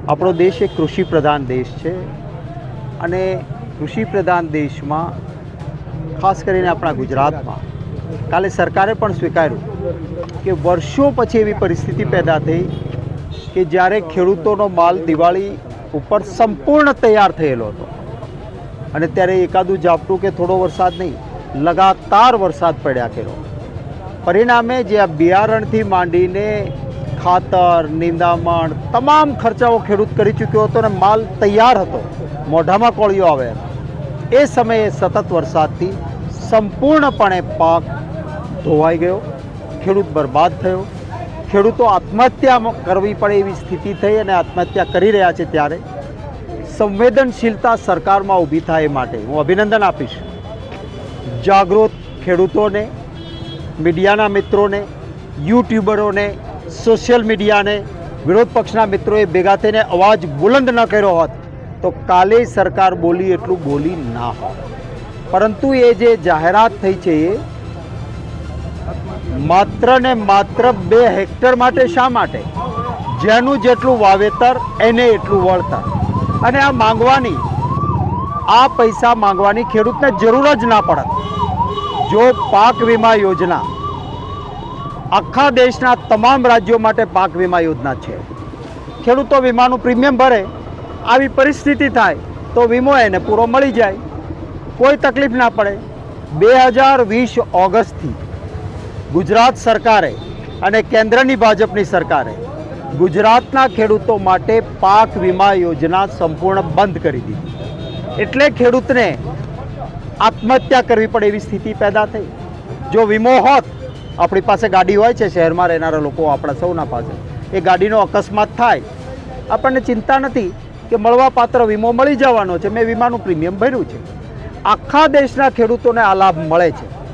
આપણો દેશ એક કૃષિ પ્રધાન દેશ છે અને કૃષિ પ્રધાન દેશમાં ખાસ કરીને આપણા ગુજરાતમાં કાલે સરકારે પણ સ્વીકાર્યું કે વર્ષો પછી એવી પરિસ્થિતિ પેદા થઈ કે જ્યારે ખેડૂતોનો માલ દિવાળી ઉપર સંપૂર્ણ તૈયાર થયેલો હતો અને ત્યારે એકાદું ઝાપટું કે થોડો વરસાદ નહીં, લગાતાર વરસાદ પડ્યા કર્યો. પરિણામે જે આ બિયારણથી માંડીને ખાતર, નિંદામણ તમામ ખર્ચાઓ ખેડૂત કરી ચૂક્યો હતો અને માલ તૈયાર હતો, મોઢામાં કોળીઓ આવે. એ સમયે સતત વરસાદથી સંપૂર્ણપણે પાક ધોવાઈ ગયો, ખેડૂત બરબાદ થયો, ખેડૂતો આત્મહત્યા કરવી પડે એવી સ્થિતિ થઈ અને આત્મહત્યા કરી રહ્યા છે. ત્યારે સંવેદનશીલતા સરકારમાં ઊભી થાય એ માટે હું અભિનંદન આપીશ. જાગૃત ખેડૂતોને, મીડિયાના મિત્રોને, યુટ્યુબરોને, સોશિયલ મીડિયાને, વિરોધ પક્ષના મિત્રોએ ભેગા થઈને અવાજ બુલંદ ન કર્યો હોત તો કાલે સરકાર બોલી એટલું બોલી ના હોત. પરંતુ એ જે જાહેરાત થઈ છે એ માત્ર ને માત્ર 2 હેક્ટર માટે. શા માટે? જેનું જેટલું વાવેતર એને એટલું વળતર. અને આ માંગવાની, આ પૈસા માંગવાની ખેડૂતને જરૂર જ ના પડત જો પાક વીમા યોજના આખા દેશના તમામ રાજ્યો માટે પાક વીમા યોજના છે. ખેડૂતો વીમાનું પ્રીમિયમ ભરે, આવી પરિસ્થિતિ થાય તો વીમો એને પૂરો મળી જાય, કોઈ તકલીફ ના પડે. 2020 ઓગસ્ટથી ગુજરાત સરકારે અને કેન્દ્રની ભાજપની સરકારે ગુજરાતના ખેડૂતો માટે પાક વીમા યોજના સંપૂર્ણ બંધ કરી દીધી. એટલે ખેડૂતને આત્મહત્યા કરવી પડે એવી સ્થિતિ પેદા થઈ. જો વીમો હોત, આપણી પાસે ગાડી હોય છે, શહેરમાં રહેનારા લોકો આપણા સૌના પાસે, એ ગાડીનો અકસ્માત થાય, આપણને ચિંતા નથી કે મળવાપાત્ર વીમો મળી જવાનો છે, મેં વીમાનું પ્રીમિયમ ભર્યું છે. આખા દેશના ખેડૂતોને આ લાભ મળે છે.